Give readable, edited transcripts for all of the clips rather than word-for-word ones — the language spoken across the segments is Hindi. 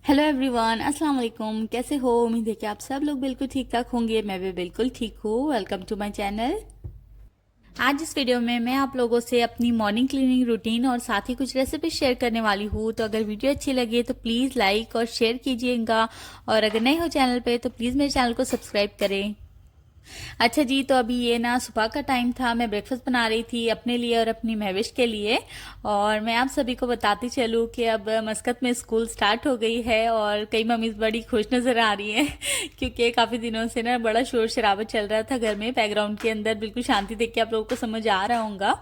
हेलो एवरीवन, अस्सलाम वालेकुम। कैसे हो? उम्मीद है कि आप सब लोग बिल्कुल ठीक ठाक होंगे। मैं भी बिल्कुल ठीक हूँ। Welcome to my channel. आज इस वीडियो में मैं आप लोगों से अपनी मॉर्निंग क्लीनिंग रूटीन और साथ ही कुछ रेसिपी शेयर करने वाली हूँ। तो अगर वीडियो अच्छी लगे तो प्लीज़ लाइक और शेयर कीजिएगा, और अगर नए हो चैनल पे तो प्लीज़ मेरे चैनल को सब्सक्राइब करें। अच्छा जी, तो अभी ये ना सुबह का टाइम था। मैं ब्रेकफास्ट बना रही थी अपने लिए और अपनी महविश के लिए। और मैं आप सभी को बताती चलूँ कि अब मस्कत में स्कूल स्टार्ट हो गई है और कई मम्मीज बड़ी खुश नज़र आ रही हैं क्योंकि काफ़ी दिनों से ना बड़ा शोर शराबा चल रहा था घर में। बैकग्राउंड के अंदर बिल्कुल शांति देख के आप लोगों को समझ आ रहा होगा।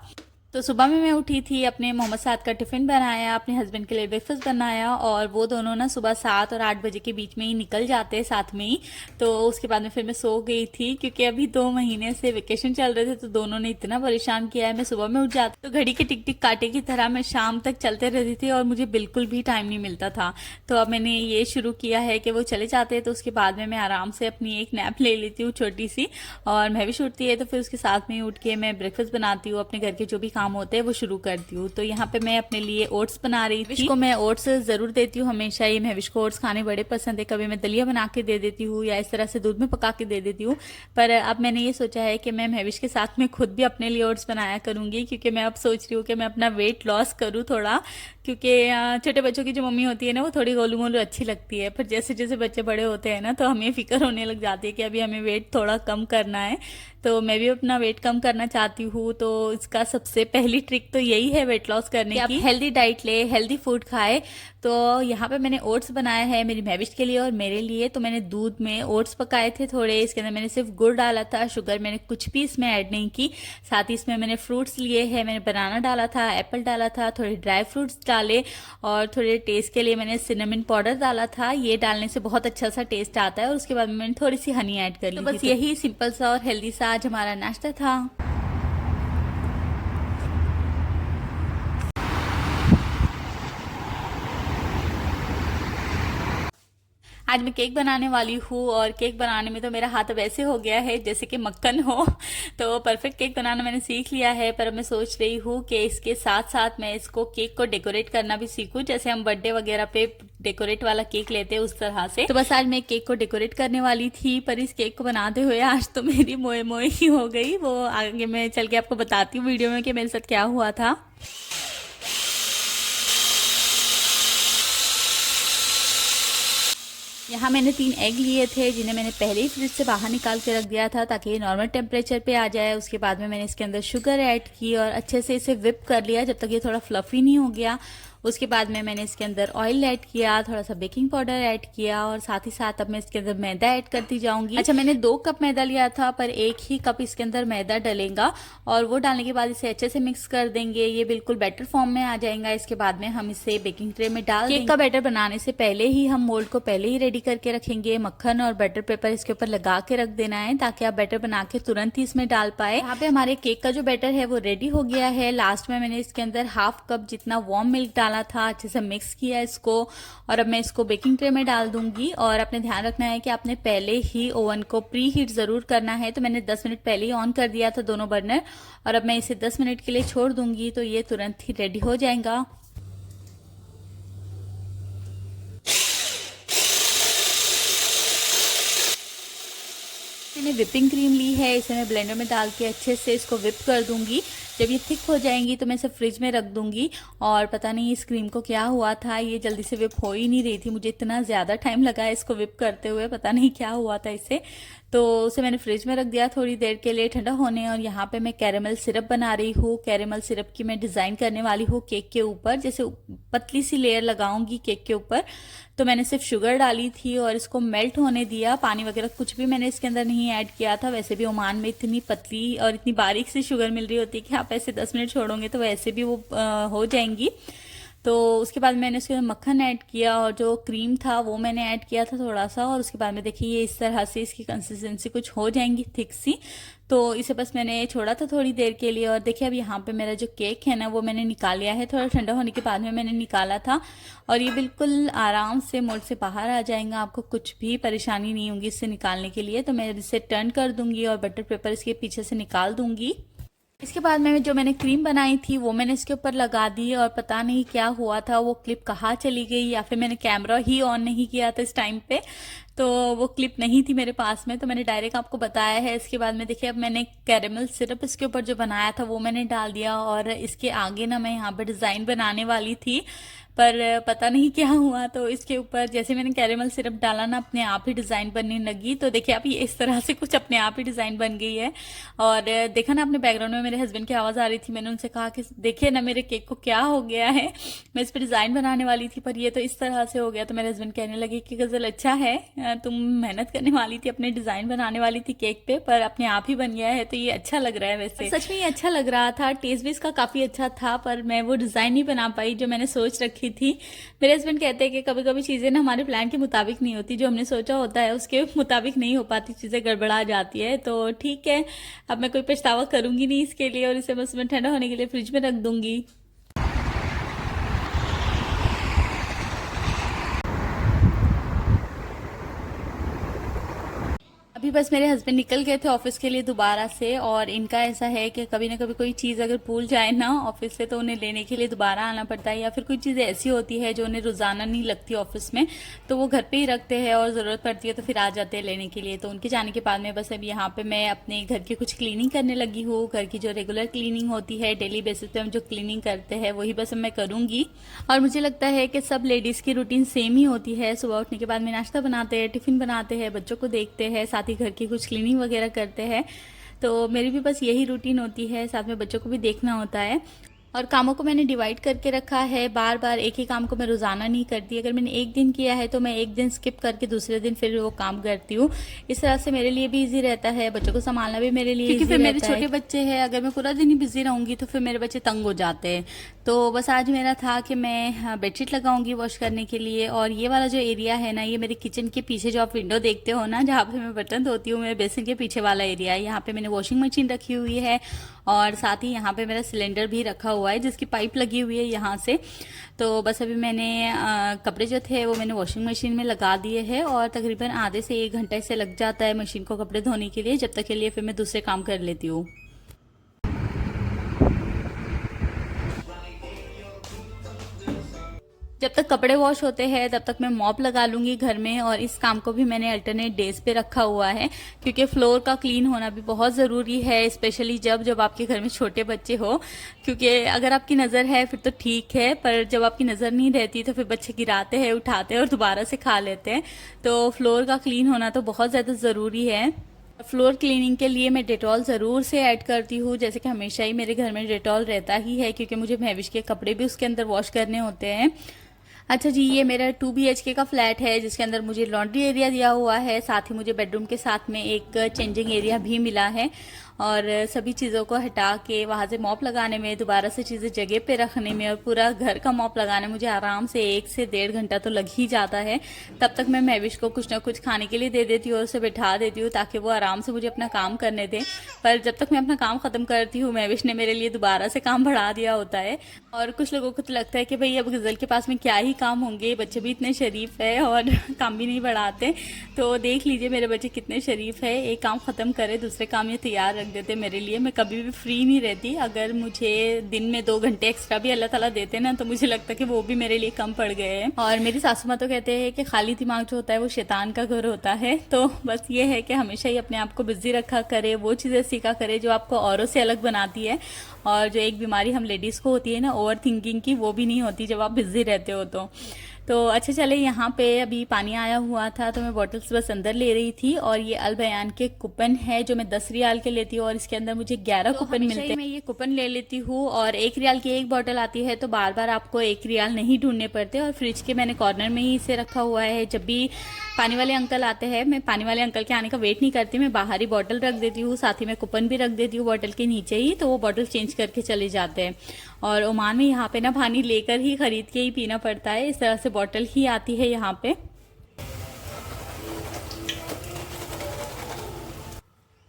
तो सुबह में मैं उठी थी, अपने मोहम्मद साद का टिफ़िन बनाया, अपने हस्बैंड के लिए ब्रेकफास्ट बनाया, और वो दोनों ना सुबह 7 और 8 बजे के बीच में ही निकल जाते हैं साथ में ही। तो उसके बाद में फिर मैं सो गई थी क्योंकि अभी 2 महीने से वेकेशन चल रहे थे, तो दोनों ने इतना परेशान किया है। मैं सुबह में उठ जाती तो घड़ी के टिक टिक कांटे की तरह मैं शाम तक चलते रहती थी और मुझे बिल्कुल भी टाइम नहीं मिलता था। तो अब मैंने ये शुरू किया है कि वो चले जाते हैं तो उसके बाद में मैं आराम से अपनी एक नैप ले लेती हूँ छोटी सी, और मैं भी छूटती है तो फिर उसके साथ में उठ के मैं ब्रेकफास्ट बनाती हूँ, अपने घर के जो भी काम होते हैं वो शुरू करती हूँ। तो यहाँ पे मैं अपने लिए ओट्स बना रही थी। महविश को मैं ओट्स जरूर देती हूँ हमेशा। ये महविश को ओट्स खाने बड़े पसंद है। कभी मैं दलिया बना के दे देती हूँ या इस तरह से दूध में पका के दे देती हूँ। पर अब मैंने ये सोचा है कि मैं महविश के साथ में खुद भी अपने लिए ओट्स बनाया करूंगी, क्योंकि मैं अब सोच रही हूँ कि मैं अपना वेट लॉस करूँ थोड़ा। क्योंकि छोटे बच्चों की जो मम्मी होती है ना, वो थोड़ी गोलू मोलू अच्छी लगती है, पर जैसे जैसे बच्चे बड़े होते हैं ना तो हमें फिक्र होने लग जाती है कि अभी हमें वेट थोड़ा कम करना है। तो मैं भी अपना वेट कम करना चाहती हूँ। तो इसका सबसे पहली ट्रिक तो यही है वेट लॉस करने की। आप हेल्दी डाइट ले, हेल्दी फूड खाए। तो यहाँ पे मैंने ओट्स बनाया है मेरी महविश के लिए और मेरे लिए। तो मैंने दूध में ओट्स पकाए थे थोड़े, इसके अंदर मैंने सिर्फ गुड़ डाला था, शुगर मैंने कुछ भी इसमें ऐड नहीं की। साथ ही इसमें मैंने फ्रूट्स लिए हैं, मैंने बनाना डाला था, एप्पल डाला था, थोड़े ड्राई फ्रूट्स डाले, और थोड़े टेस्ट के लिए मैंने सिनेमन पाउडर डाला था। ये डालने से बहुत अच्छा सा टेस्ट आता है। और उसके बाद में मैंने थोड़ी सी हनी ऐड कर ली। तो बस यही सिंपल सा और हेल्दी सा आज हमारा नाश्ता था। आज मैं केक बनाने वाली हूँ, और केक बनाने में तो मेरा हाथ अब ऐसे हो गया है जैसे कि मक्खन हो। तो परफेक्ट केक बनाना मैंने सीख लिया है। पर अब मैं सोच रही हूँ कि इसके साथ साथ मैं इसको केक को डेकोरेट करना भी सीखूं, जैसे हम बर्थडे वगैरह पे डेकोरेट वाला केक लेते हैं उस तरह से। तो बस आज मैं केक को डेकोरेट करने वाली थी, पर इस केक को बनाते हुए आज तो मेरी मोए मोए ही हो गई। वो आगे मैं चल के आपको बताती हूँ वीडियो में कि मेरे साथ क्या हुआ था। यहाँ मैंने 3 एग लिए थे, जिन्हें मैंने पहले ही फ्रिज से बाहर निकाल के रख दिया था ताकि ये नॉर्मल टेम्परेचर पे आ जाए। उसके बाद में मैंने इसके अंदर शुगर ऐड की और अच्छे से इसे विप कर लिया जब तक ये थोड़ा फ्लफी नहीं हो गया। उसके बाद में मैंने इसके अंदर ऑयल ऐड किया, थोड़ा सा बेकिंग पाउडर ऐड किया, और साथ ही साथ अब मैं इसके अंदर मैदा ऐड करती जाऊंगी। अच्छा, मैंने 2 कप मैदा लिया था, पर 1 ही कप इसके अंदर मैदा डलेगा, और वो डालने के बाद इसे अच्छे से मिक्स कर देंगे। ये बिल्कुल बैटर फॉर्म में आ जाएगा। इसके बाद में हम इसे बेकिंग ट्रे में डाल देंगे। केक का बैटर बनाने से पहले ही हम मोल्ड को पहले ही रेडी करके रखेंगे। मक्खन और बटर पेपर इसके ऊपर लगा के रख देना है ताकि आप बैटर बना के तुरंत ही इसमें डाल पाए। यहाँ पे हमारे केक का जो बैटर है वो रेडी हो गया है। लास्ट में मैंने इसके अंदर हाफ कप जितना वार्म मिल्क डाला था, अच्छे से मिक्स किया इसको, और अब मैं इसको बेकिंग ट्रे में डाल दूंगी। और अपने ध्यान रखना है कि आपने पहले ही ओवन को प्री हीट जरूर करना है। तो मैंने 10 मिनट पहले ही ऑन कर दिया था दोनों बर्नर, और अब मैं इसे 10 मिनट के लिए छोड़ दूंगी तो ये तुरंत ही रेडी हो जाएगा। मैंने विपिंग क्रीम ली है, इसे मैं ब्लेंडर में डाल के अच्छे से इसको विप कर दूंगी। जब ये थिक हो जाएंगी तो मैं इसे फ्रिज में रख दूंगी। और पता नहीं इस क्रीम को क्या हुआ था, ये जल्दी से विप हो ही नहीं रही थी। मुझे इतना ज़्यादा टाइम लगा है इसको विप करते हुए, पता नहीं क्या हुआ था इसे। तो उसे मैंने फ्रिज में रख दिया थोड़ी देर के लिए ठंडा होने। और यहाँ पे मैं कैरेमल सिरप बना रही हूँ। कैरेमल सिरप की मैं डिज़ाइन करने वाली हूँ केक के ऊपर, जैसे पतली सी लेयर लगाऊंगी केक के ऊपर। तो मैंने सिर्फ शुगर डाली थी और इसको मेल्ट होने दिया। पानी वगैरह कुछ भी मैंने इसके अंदर नहीं ऐड किया था। वैसे भी ओमान में इतनी पतली और इतनी बारीक सी शुगर मिल रही होती है कि आप ऐसे 10 मिनट छोड़ोगे तो वैसे भी वो हो जाएंगी। तो उसके बाद मैंने उसके अंदर मक्खन ऐड किया, और जो क्रीम था वो मैंने ऐड किया था थोड़ा सा। और उसके बाद में देखिए ये इस तरह से इसकी कंसिस्टेंसी कुछ हो जाएंगी थिक सी। तो इसे बस मैंने छोड़ा था थोड़ी देर के लिए। और देखिए अब यहाँ पे मेरा जो केक है ना वो मैंने निकाल लिया है। थोड़ा ठंडा होने के बाद में मैंने निकाला था, और ये बिल्कुल आराम से मोल्ड से बाहर आ जाएगा। आपको कुछ भी परेशानी नहीं होगी इससे निकालने के लिए। तो मैं इसे टर्न कर दूंगी और बटर पेपर इसके पीछे से निकाल दूंगी। इसके बाद मैंने क्रीम बनाई थी वो मैंने इसके ऊपर लगा दी और पता नहीं क्या हुआ था, वो क्लिप कहाँ चली गई या फिर मैंने कैमरा ही ऑन नहीं किया था इस टाइम पे, तो वो क्लिप नहीं थी मेरे पास में, तो मैंने डायरेक्ट आपको बताया है। इसके बाद में देखिए अब मैंने कैरेमल सिरप इसके ऊपर जो बनाया था वो मैंने डाल दिया और इसके आगे ना मैं यहाँ पे डिज़ाइन बनाने वाली थी पर पता नहीं क्या हुआ, तो इसके ऊपर जैसे मैंने कैरेमल सिरप डाला ना अपने आप ही डिज़ाइन बनने लगी। तो देखिए आप ये इस तरह से कुछ अपने आप ही डिज़ाइन बन गई है। और देखा ना अपने बैकग्राउंड में मेरे हस्बैंड की आवाज़ आ रही थी, मैंने उनसे कहा कि देखिए ना मेरे केक को क्या हो गया है, मैं इस पर डिज़ाइन बनाने वाली थी पर ये तो इस तरह से हो गया। तो मेरे हस्बैंड कहने लगे कि गज़ल अच्छा है, तुम मेहनत करने वाली थी, अपने डिज़ाइन बनाने वाली थी केक पे पर अपने आप ही बन गया है, तो ये अच्छा लग रहा है। वैसे सच में ये अच्छा लग रहा था, टेस्ट भी इसका काफ़ी अच्छा था पर मैं वो डिज़ाइन नहीं बना पाई जो मैंने सोच रखी थी। मेरे हस्बैंड कहते हैं कि कभी कभी चीज़ें ना हमारे प्लान के मुताबिक नहीं होती, जो हमने सोचा होता है उसके मुताबिक नहीं हो पाती, चीज़ें गड़बड़ा जाती है। तो ठीक है, अब मैं कोई पछतावा करूंगी नहीं इसके लिए और इसे बस मैं ठंडा होने के लिए फ्रिज में रख दूंगी। अभी बस मेरे हस्बैंड निकल गए थे ऑफिस के लिए दोबारा से, और इनका ऐसा है कि कभी ना कभी कोई चीज़ अगर भूल जाए ना ऑफिस से तो उन्हें लेने के लिए दोबारा आना पड़ता है, या फिर कोई चीज़ ऐसी होती है जो उन्हें रोज़ाना नहीं लगती ऑफिस में तो वो घर पे ही रखते हैं और ज़रूरत पड़ती है तो फिर आ जाते हैं लेने के लिए। तो उनके जाने के बाद में बस अब यहाँ पे मैं अपने घर की कुछ क्लीनिंग करने लगी हूँ। घर की जो रेगुलर क्लीनिंग होती है, डेली बेसिस पे हम जो क्लीनिंग करते हैं वही बस अब मैं करूँगी। और मुझे लगता है कि सब लेडीज़ की रूटीन सेम ही होती है, सुबह उठने के बाद में नाश्ता बनाते हैं, टिफ़िन बनाते हैं, बच्चों को देखते हैं, साथ ही घर की कुछ क्लीनिंग वगैरह करते हैं। तो मेरी भी बस यही रूटीन होती है, साथ में बच्चों को भी देखना होता है। और कामों को मैंने डिवाइड करके रखा है, बार बार एक ही काम को मैं रोज़ाना नहीं करती। अगर मैंने एक दिन किया है तो मैं एक दिन स्किप करके दूसरे दिन फिर वो काम करती हूँ। इस तरह से मेरे लिए भी इजी रहता है, बच्चों को संभालना भी मेरे लिए क्योंकि फिर मेरे छोटे बच्चे हैं, अगर मैं पूरा दिन ही बिजी रहूंगी तो फिर मेरे बच्चे तंग हो जाते हैं। तो बस आज मेरा था कि मैं बेडशीट लगाऊंगी वॉश करने के लिए। और ये वाला जो एरिया है ना, ये मेरे किचन के पीछे जो आप विंडो देखते हो ना जहाँ पे मैं बर्तन धोती हूँ, मेरे बेसिन के पीछे वाला एरिया है। यहाँ पे मैंने वॉशिंग मशीन रखी हुई है और साथ ही यहाँ पे मेरा सिलेंडर भी रखा हुआ है जिसकी पाइप लगी हुई है यहाँ से। तो बस अभी मैंने कपड़े जो थे वो मैंने वॉशिंग मशीन में लगा दिए हैं और तकरीबन आधे से 1 घंटा से लग जाता है मशीन को कपड़े धोने के लिए। जब तक के लिए फिर मैं दूसरे काम कर लेती हूँ। जब तक कपड़े वॉश होते हैं तब तक मैं मॉप लगा लूंगी घर में, और इस काम को भी मैंने अल्टरनेट डेज पे रखा हुआ है क्योंकि फ्लोर का क्लीन होना भी बहुत ज़रूरी है, स्पेशली जब जब आपके घर में छोटे बच्चे हो। क्योंकि अगर आपकी नज़र है फिर तो ठीक है, पर जब आपकी नज़र नहीं रहती तो फिर बच्चे गिराते हैं, उठाते हैं और दोबारा से खा लेते हैं। तो फ्लोर का क्लीन होना तो बहुत ज़्यादा ज़रूरी है। फ्लोर क्लीनिंग के लिए मैं डेटॉल ज़रूर से ऐड करती हूँ, जैसे कि हमेशा ही मेरे घर में डेटॉल रहता ही है क्योंकि मुझे महविश के कपड़े भी उसके अंदर वॉश करने होते हैं। अच्छा जी, ये मेरा 2 BHK का फ्लैट है जिसके अंदर मुझे लॉन्ड्री एरिया दिया हुआ है, साथ ही मुझे बेडरूम के साथ में एक चेंजिंग एरिया भी मिला है। और सभी चीज़ों को हटा के वहाँ से मॉप लगाने में, दोबारा से चीज़ें जगह पे रखने में और पूरा घर का मॉप लगाने में मुझे आराम से 1 से 1.5 घंटा तो लग ही जाता है। तब तक मैं महविश को कुछ ना कुछ खाने के लिए दे देती हूँ और उसे बिठा देती हूँ ताकि वो आराम से मुझे अपना काम करने दे। पर जब तक मैं अपना काम ख़त्म करती हूँ महविश ने मेरे लिए दोबारा से काम बढ़ा दिया होता है। और कुछ लोगों को तो लगता है कि भाई अब गज़ल के पास में क्या ही काम होंगे, बच्चे भी इतने शरीफ है और काम भी नहीं बढ़ाते। तो देख लीजिए मेरे बच्चे कितने शरीफ है, एक काम ख़त्म करे दूसरे काम ये तैयार रख देते मेरे लिए। मैं कभी भी फ्री नहीं रहती, अगर मुझे दिन में 2 घंटे एक्स्ट्रा भी अल्लाह ताला देते ना तो मुझे लगता है कि वो भी मेरे लिए कम पड़ गए हैं। और मेरी सासू माँ तो कहते हैं कि खाली दिमाग जो होता है वो शैतान का घर होता है। तो बस ये है कि हमेशा ही अपने आप को बिजी रखा करे, वो चीज़ें सीखा करे जो आपको औरों से अलग बनाती है। और जो एक बीमारी हम लेडीज़ को होती है ना ओवर थिंकिंग की, वो भी नहीं होती जब आप बिजी रहते हो। तो अच्छा चले, यहाँ पे अभी पानी आया हुआ था तो मैं बॉटल्स बस अंदर ले रही थी। और ये अल बयान के कूपन है जो मैं 10 रियाल के लेती हूँ और इसके अंदर मुझे 11 कूपन मिलते हैं। मैं ये कूपन ले लेती हूँ और 1 रियाल की एक बॉटल आती है तो बार बार आपको 1 रियाल नहीं ढूंढने पड़ते। और फ्रिज के मैंने कॉर्नर में ही इसे रखा हुआ है, जब भी पानी वाले अंकल आते हैं मैं पानी वाले अंकल के आने का वेट नहीं करती, मैं बाहर ही बॉटल रख देती हूँ, साथ ही मैं कूपन भी रख देती हूँ बॉटल के नीचे ही, तो वो बॉटल चेंज करके चले जाते हैं। और ओमान में यहाँ पे ना पानी लेकर ही खरीद के ही पीना पड़ता है, इस तरह से बॉटल ही आती है यहाँ पे।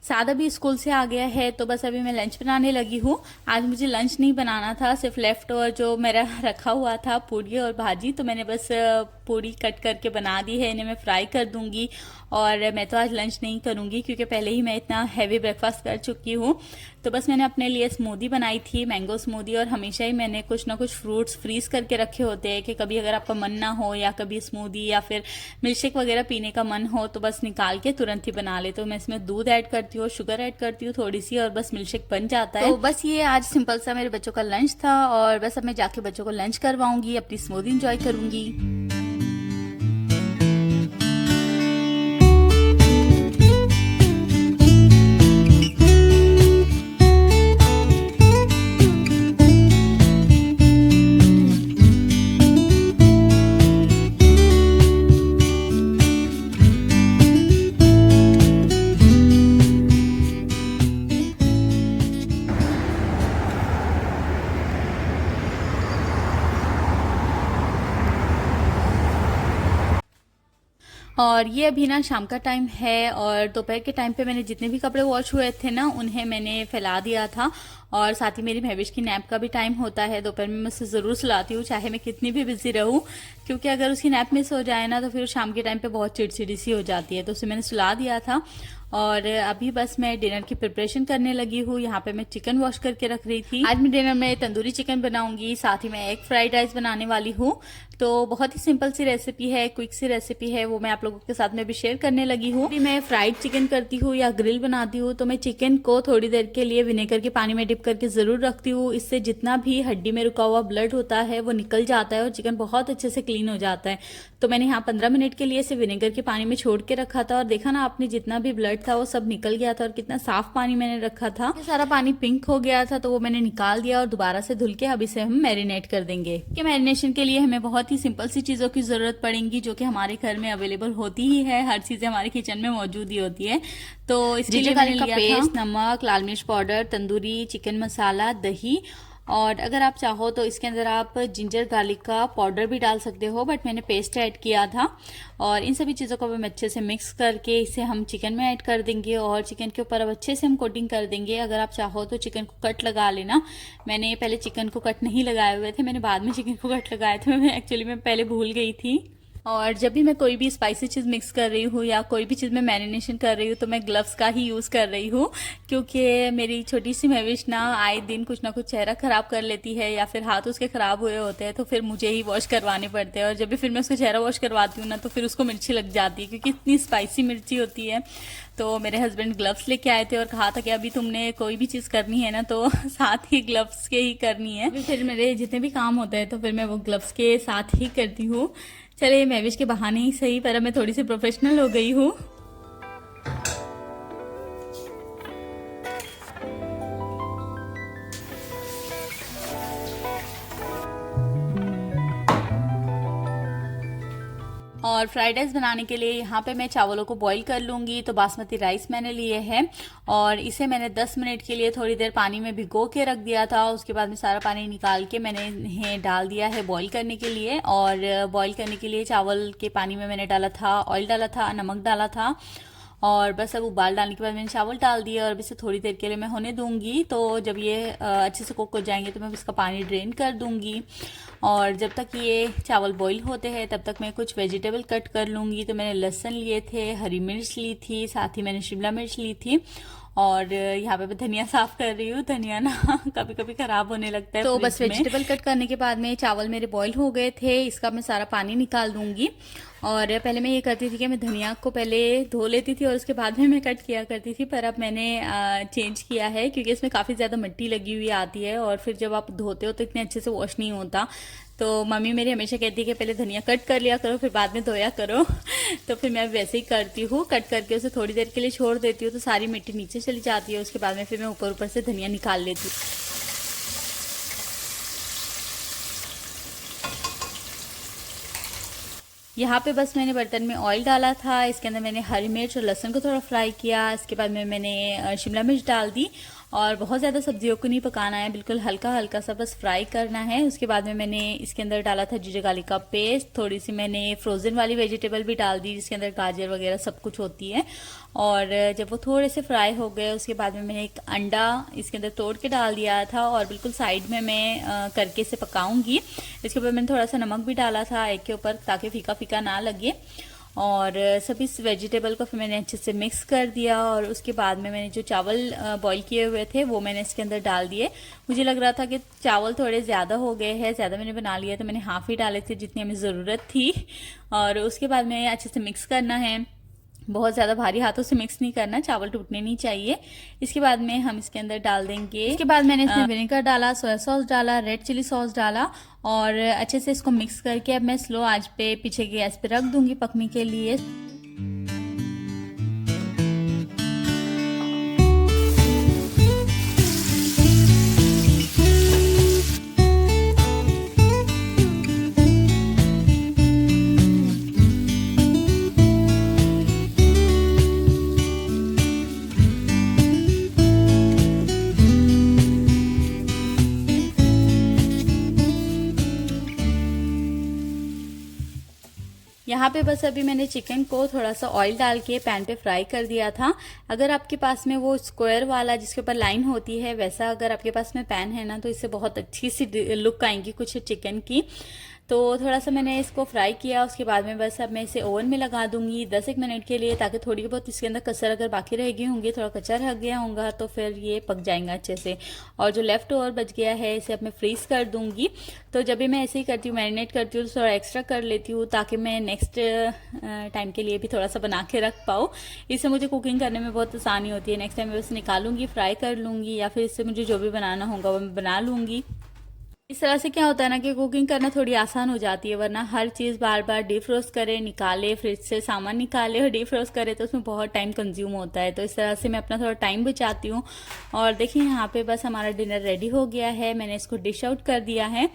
सादा भी स्कूल से आ गया है तो बस अभी मैं लंच बनाने लगी हूँ। आज मुझे लंच नहीं बनाना था, सिर्फ लेफ्ट और जो मेरा रखा हुआ था पूड़ी और भाजी, तो मैंने बस पूरी कट करके बना दी है, इन्हें मैं फ्राई कर दूंगी। और मैं तो आज लंच नहीं करूंगी क्योंकि पहले ही मैं इतना हैवी ब्रेकफास्ट कर चुकी हूँ। तो बस मैंने अपने लिए स्मूदी बनाई थी, मैंगो स्मूदी। और हमेशा ही मैंने कुछ ना कुछ फ्रूट्स फ्रीज करके रखे होते हैं कि कभी अगर आपका मन ना हो या कभी स्मूदी या फिर मिल्कशेक वगैरह पीने का मन हो तो बस निकाल के तुरंत ही बना ले। तो मैं इसमें दूध ऐड करती हूँ, शुगर ऐड करती हूँ थोड़ी सी, और बस मिल्कशेक बन जाता है। तो बस ये आज सिंपल सा मेरे बच्चों का लंच था, और बस अब मैं जाके बच्चों को लंच करवाऊंगी, अपनी स्मूदी इंजॉय करूंगी। और ये अभी ना शाम का टाइम है, और दोपहर के टाइम पे मैंने जितने भी कपड़े वॉश हुए थे ना उन्हें मैंने फैला दिया था। और साथ ही मेरी महविश की नैप का भी टाइम होता है, दोपहर में मैं उसे ज़रूर सुलाती हूँ चाहे मैं कितनी भी बिजी रहूँ, क्योंकि अगर उसकी नैप मिस हो जाए ना तो फिर शाम के टाइम पे बहुत चिड़चिड़ी सी हो जाती है। तो उसे मैंने सुला दिया था, और अभी बस मैं डिनर की प्रिपरेशन करने लगी हूँ। यहाँ पे मैं चिकन वॉश करके रख रही थी। आज मैं डिनर में तंदूरी चिकन बनाऊंगी, साथ ही मैं एग फ्राइड राइस बनाने वाली हूँ। तो बहुत ही सिंपल सी रेसिपी है, क्विक सी रेसिपी है, वो मैं आप लोगों के साथ में भी शेयर करने लगी हूँ। मैं फ्राइड चिकन करती हूँ या ग्रिल बनाती हूँ तो मैं चिकन को थोड़ी देर के लिए विनेगर के पानी में डिप करके जरूर रखती हूँ। इससे जितना भी हड्डी में रुका हुआ ब्लड होता है वो निकल जाता है और चिकन बहुत अच्छे से क्लीन हो जाता है। तो मैंने यहाँ 15 मिनट के लिए इसे विनेगर के पानी में छोड़ के रखा था, और देखा ना आपने जितना भी ब्लड था वो सब निकल गया था, और कितना साफ पानी मैंने रखा था। ये सारा पानी पिंक हो गया था तो वो मैंने निकाल दिया, और दोबारा से धुल के अब इसे हम मैरिनेट कर देंगे। कि मैरिनेशन के लिए हमें बहुत ही सिंपल सी चीजों की जरूरत पड़ेगी जो कि हमारे घर में अवेलेबल होती ही है, हर चीजें हमारे किचन में मौजूद ही होती है। तो इसके लिए मैंने लिया पेस्ट, नमक, लाल मिर्च पाउडर, तंदूरी चिकन मसाला, दही, और अगर आप चाहो तो इसके अंदर आप जिंजर गार्लिक का पाउडर भी डाल सकते हो, बट मैंने पेस्ट ऐड किया था। और इन सभी चीज़ों को हम अच्छे से मिक्स करके इसे हम चिकन में ऐड कर देंगे, और चिकन के ऊपर अब अच्छे से हम कोटिंग कर देंगे। अगर आप चाहो तो चिकन को कट लगा लेना। मैंने पहले चिकन को कट नहीं लगाए हुए थे, मैंने बाद में चिकन को कट लगाए थे। मैं एक्चुअली मैं पहले भूल गई थी। और जब भी मैं कोई भी स्पाइसी चीज़ मिक्स कर रही हूँ या कोई भी चीज़ में मैरिनेशन कर रही हूँ तो मैं ग्लव्स का ही यूज़ कर रही हूँ, क्योंकि मेरी छोटी सी महविश ना आए दिन कुछ ना कुछ चेहरा ख़राब कर लेती है या फिर हाथ उसके ख़राब हुए होते हैं, तो फिर मुझे ही वॉश करवाने पड़ते हैं। और जब भी फिर मैं उसका चेहरा वॉश करवाती हूँ ना तो फिर उसको मिर्ची लग जाती है, क्योंकि इतनी स्पाइसी मिर्ची होती है। तो मेरे हस्बैंड ग्लव्स लेके आए थे और कहा था कि अभी तुमने कोई भी चीज़ करनी है ना तो साथ ही ग्लव्स के ही करनी है। फिर मेरे जितने भी काम होते हैं तो फिर मैं वो ग्लव्स के साथ ही करती हूँ। चलिए महविश के बहाने ही सही, पर अब मैं थोड़ी सी प्रोफेशनल हो गई हूँ। और फ्राइड राइस बनाने के लिए यहाँ पे मैं चावलों को बॉईल कर लूँगी। तो बासमती राइस मैंने लिए हैं और इसे मैंने 10 मिनट के लिए थोड़ी देर पानी में भिगो के रख दिया था। उसके बाद में सारा पानी निकाल के मैंने इन्हें डाल दिया है बॉईल करने के लिए। और बॉईल करने के लिए चावल के पानी में मैंने डाला था ऑयल, डाला था नमक, डाला था, और बस अब उबाल डालने के बाद मैंने चावल डाल दिया और अब इसे थोड़ी देर के लिए मैं होने दूंगी। तो जब ये अच्छे से कुक हो जाएंगे तो मैं इसका पानी ड्रेन कर दूंगी। और जब तक ये चावल बॉईल होते हैं तब तक मैं कुछ वेजिटेबल कट कर लूँगी। तो मैंने लहसुन लिए थे, हरी मिर्च ली थी, साथ ही मैंने शिमला मिर्च ली थी, और यहाँ पे मैं धनिया साफ कर रही हूँ। धनिया ना कभी कभी खराब होने लगता है। तो बस वेजिटेबल कट करने के बाद में चावल मेरे बॉईल हो गए थे, इसका मैं सारा पानी निकाल दूंगी। और पहले मैं ये करती थी कि मैं धनिया को पहले धो लेती थी और उसके बाद में मैं कट किया करती थी, पर अब मैंने चेंज किया है क्योंकि इसमें काफ़ी ज़्यादा मिट्टी लगी हुई आती है और फिर जब आप धोते हो तो इतने अच्छे से वॉश नहीं होता। तो मम्मी मेरी हमेशा कहती है कि पहले धनिया कट कर लिया करो फिर बाद में धोया करो। तो फिर मैं वैसे ही करती हूँ, कट करके उसे थोड़ी देर के लिए छोड़ देती हूँ तो सारी मिट्टी नीचे चली जाती है। उसके बाद में फिर मैं ऊपर ऊपर से धनिया निकाल लेती हूँ। यहाँ पे मैंने बर्तन में ऑयल डाला था, इसके अंदर मैंने हरी मिर्च और लहसुन को थोड़ा फ्राई किया। इसके बाद में मैंने शिमला मिर्च डाल दी और बहुत ज़्यादा सब्जियों को नहीं पकाना है, बिल्कुल हल्का हल्का सा बस फ्राई करना है। उसके बाद में मैंने इसके अंदर डाला था जिंजर गार्लिक का पेस्ट, थोड़ी सी मैंने फ्रोज़न वाली वेजिटेबल भी डाल दी जिसके अंदर गाजर वगैरह सब कुछ होती है। और जब वो थोड़े से फ्राई हो गए उसके बाद में मैंने एक अंडा इसके अंदर तोड़ के डाल दिया था और बिल्कुल साइड में मैं करके इसे पकाऊंगी। इसके ऊपर मैंने थोड़ा सा नमक भी डाला था एक के ऊपर ताकि फीका फीका ना लगे। और सभी वेजिटेबल को फिर मैंने अच्छे से मिक्स कर दिया और उसके बाद में मैंने जो चावल बॉईल किए हुए थे वो मैंने इसके अंदर डाल दिए। मुझे लग रहा था कि चावल थोड़े ज़्यादा हो गए हैं, ज़्यादा मैंने बना लिया तो मैंने हाफ़ ही डाले थे जितनी हमें ज़रूरत थी। और उसके बाद में अच्छे से मिक्स करना है, बहुत ज़्यादा भारी हाथों से मिक्स नहीं करना, चावल टूटने नहीं चाहिए। इसके बाद में हम इसके अंदर डाल देंगे, इसके बाद मैंने इसमें विनेगर डाला, सोया सॉस डाला, रेड चिली सॉस डाला और अच्छे से इसको मिक्स करके अब मैं स्लो आंच पे पीछे गैस पे रख दूंगी पकने के लिए। यहाँ पे बस अभी मैंने चिकन को थोड़ा सा ऑयल डाल के पैन पे फ्राई कर दिया था। अगर आपके पास में वो स्क्वायर वाला जिसके ऊपर लाइन होती है वैसा अगर आपके पास में पैन है ना तो इससे बहुत अच्छी सी लुक आएंगी कुछ चिकन की। तो थोड़ा सा मैंने इसको फ्राई किया, उसके बाद में बस अब मैं इसे ओवन में लगा दूंगी 10-1 मिनट के लिए ताकि थोड़ी बहुत इसके अंदर कसर अगर बाकी रह गई होंगी, थोड़ा कच्चा रह गया होगा तो फिर ये पक जाएगा अच्छे से। और जो लेफ्ट ओवर बच गया है इसे अब मैं फ्रीज कर दूंगी। तो जब भी मैं ऐसे ही करती हूँ, मैरिनेट करती हूँ तो थोड़ा एक्स्ट्रा कर लेती हूँ ताकि मैं नेक्स्ट टाइम के लिए भी थोड़ा सा बना के रख पाऊँ। इससे मुझे कुकिंग करने में बहुत आसानी होती है। नेक्स्ट टाइम मैं बस निकालूंगी, फ्राई कर लूँगी या फिर इससे मुझे जो भी बनाना होगा वो मैं बना लूँगी। इस तरह से क्या होता है ना कि कुकिंग करना थोड़ी आसान हो जाती है, वरना हर चीज़ बार बार डीफ्रोस्ट करे, निकाले, फ्रिज से सामान निकाले और डीफ्रोस्ट करे तो उसमें बहुत टाइम कंज्यूम होता है। तो इस तरह से मैं अपना थोड़ा टाइम बचाती हूँ। और देखिए यहाँ पे बस हमारा डिनर रेडी हो गया है, मैंने इसको डिश आउट कर दिया है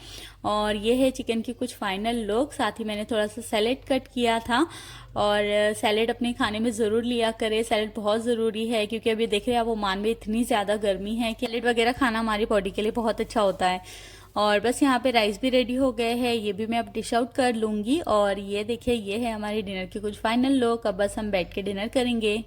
और ये है चिकन की कुछ फाइनल लुक। साथ ही मैंने थोड़ा सा सैलेड कट किया था और सैलेड अपने खाने में ज़रूर लिया करे, सैलेड बहुत ज़रूरी है क्योंकि अभी देख रहे हैं आप ओमान में इतनी ज़्यादा गर्मी है कि सैलेड वगैरह खाना हमारी बॉडी के लिए बहुत अच्छा होता है। और बस यहाँ पे राइस भी रेडी हो गए हैं, ये भी मैं अब डिश आउट कर लूँगी। और ये देखिए ये है हमारी डिनर की कुछ फाइनल लुक। अब बस हम बैठ के डिनर करेंगे।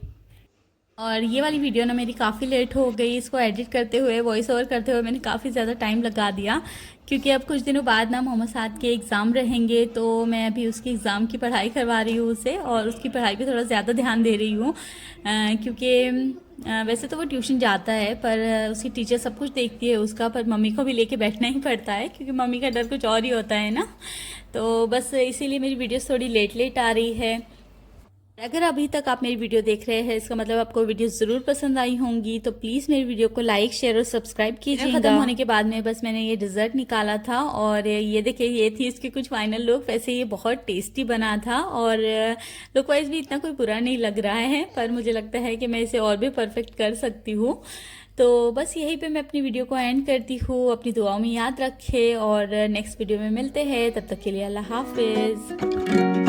और ये वाली वीडियो ना मेरी काफ़ी लेट हो गई, इसको एडिट करते हुए, वॉइस ओवर करते हुए मैंने काफ़ी ज़्यादा टाइम लगा दिया क्योंकि अब कुछ दिनों बाद ना मोहम्मद साद के एग्ज़ाम रहेंगे तो मैं अभी उसकी एग्ज़ाम की पढ़ाई करवा रही हूँ उसे और उसकी पढ़ाई पे थोड़ा ज़्यादा ध्यान दे रही हूँ क्योंकि वैसे तो वो ट्यूशन जाता है पर उसकी टीचर सब कुछ देखती है उसका, पर मम्मी को भी लेके बैठना ही पड़ता है क्योंकि मम्मी का डर कुछ और ही होता है ना। तो बस इसीलिए मेरी वीडियोस थोड़ी लेट आ रही है। अगर अभी तक आप मेरी वीडियो देख रहे हैं इसका मतलब आपको वीडियो ज़रूर पसंद आई होंगी, तो प्लीज़ मेरी वीडियो को लाइक, शेयर और सब्सक्राइब कीजिएगा। खत्म होने के बाद में बस मैंने ये डिज़र्ट निकाला था और ये देखिए ये थी इसकी कुछ फाइनल लुक। वैसे ये बहुत टेस्टी बना था और लुक वाइज भी इतना कोई बुरा नहीं लग रहा है, पर मुझे लगता है कि मैं इसे और भी परफेक्ट कर सकती हूँ। तो बस यहीं पे मैं अपनी वीडियो को एंड करती हूँ। अपनी दुआओं में याद रखें और नेक्स्ट वीडियो में मिलते हैं, तब तक के लिए अल्लाह हाफिज़।